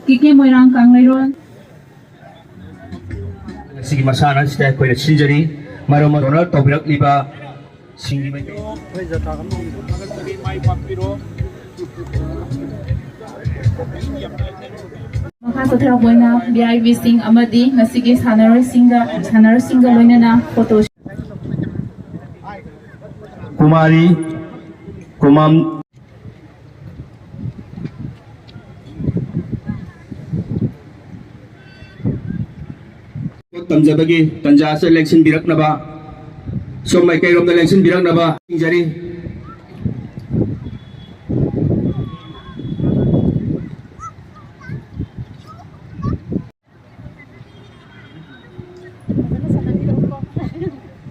Kiki Moirang Kangleron. Sige masana sida ko na sinjari maromaronal tobirak liba singi mai Makasatraw boina BIV Sing amadi ngasigi sanarsinga loinana photo Kumari Kumam tamjabagi tanja sa election birak na ba so may kayrom na election birak na ba sinjari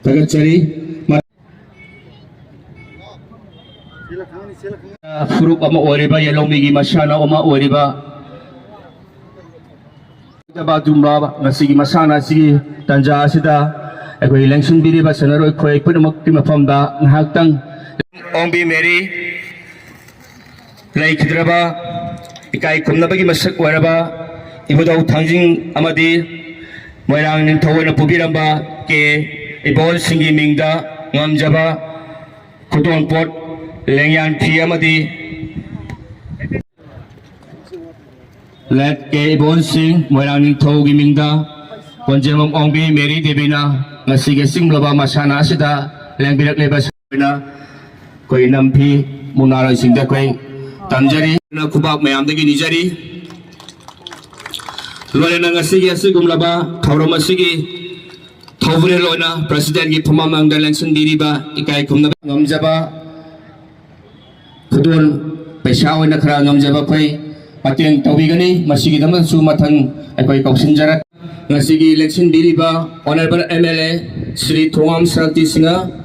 tagatsari Furup ama oriba yellow migi masyana oma oriba Jaba jumla ngasigi masana sigi tanja asida ekoi election biri ba sanaro ekoi punamak ti mafamda ngahaktang Ongbi Mary lai khidraba ikai kumnabagi masak waraba ibodau thangjing amadi moirang ning thawena pubiramba ke ibol singi mingda ngamjaba kudon pot lengyan phi amadi Let ke ibon sing moirang ning thogi mingda konjemong Ongbi Mary Devina ngasige sing loba masana asida lengbirak leba na koi nampi munara singda koi tamjari na kubak mayamdagi nijari loina ngasige asigum laba thawram asigi thawbre loina president gi phamamang da election diriba ikai kumna ngamjaba kudun paisa oina khara ngamjaba koi Pateng tawigani masigi daman su matang ekoi kausinjarat ngasigi election diriba honorable MLA Sri Thongam Sranti Singa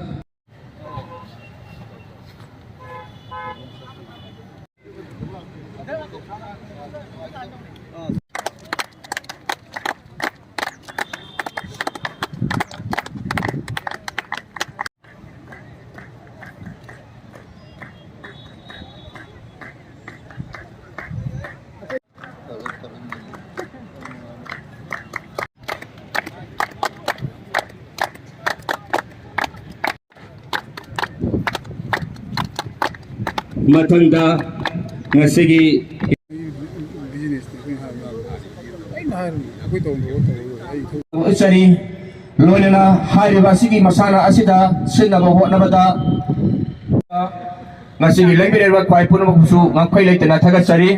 matanda ngasigi Sari loina hariba sigi masana asida sinaba hotnabada ngasigi lengbirewa kwai punamusu ngakoi leitana thagatsari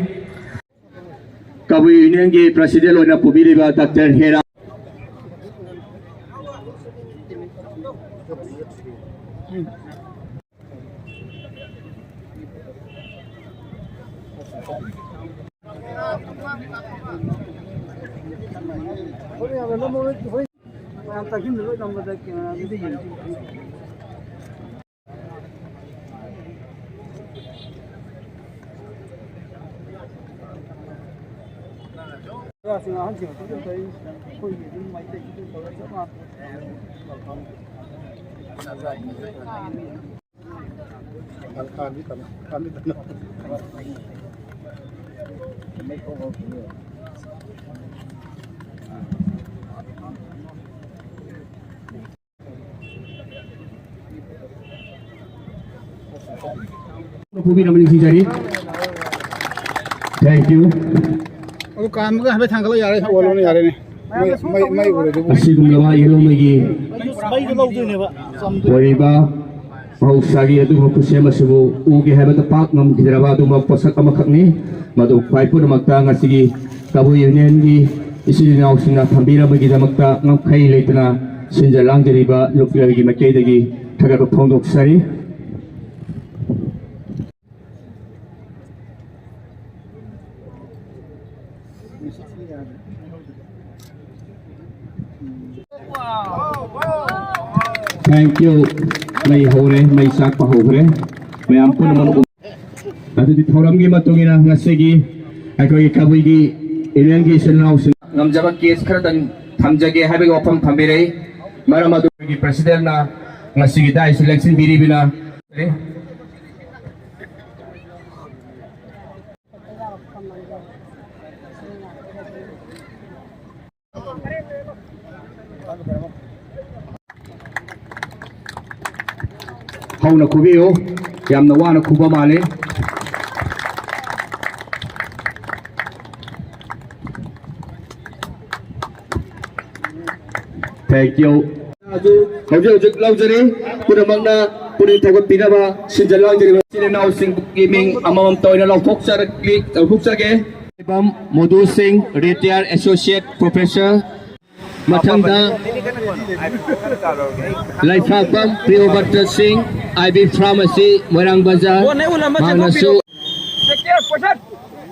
Kabui Union President loina pubiriba Dr. Hera Thank you. Aku kamu kan habis tanggal ya, walaunya ya ini. Mai boleh tu. Asyik melawa yellow lagi. Mai tu lau tu ni pak. Waiba, mau sagi itu mau kusya masuk. Ugi hebat tepat ngam kita dapat tu mau pasak amakak ni. Madu kai pun makta ngasigi kabu union di isi nau sina thambira bagi makta ngam kai leitna sinjalang jeriba lokil lagi makai lagi thagar pondok sari. Thank you. May hore, may sak pa hore. May ampun naman. At di thoram gi matungina ngasigi ay kabuy gi ilang gi sinaw ngamjaba case kharadan thamjage habe opam thambire maramadu gi president na ngasigi dai selection biribina hau na kubiyo yam na wana kuba male thank you hojik laujari pudamangna pudin thagot pinaba sinjalang jari sinau sing gaming amam toina lauthok sarage Bam Modu Singh retired associate professor Mathanda Laifakam Priyovarta Singh IB Pharmacy Moirang Bazar Manasu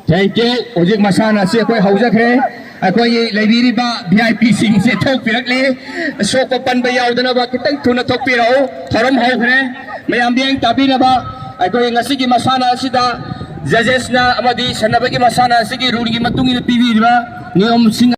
Thank you Ojik masana si akoi haujakre akoi leibiriba VIP sing se thok pirakle sok pan ba yaudana ba kitang thuna thok pirao thoram haukre mayam biang tabina ba akoi ngasi gi masana sida judges na amadi sanabagi masana sigi rule gi matung ina pibiriba niyom sing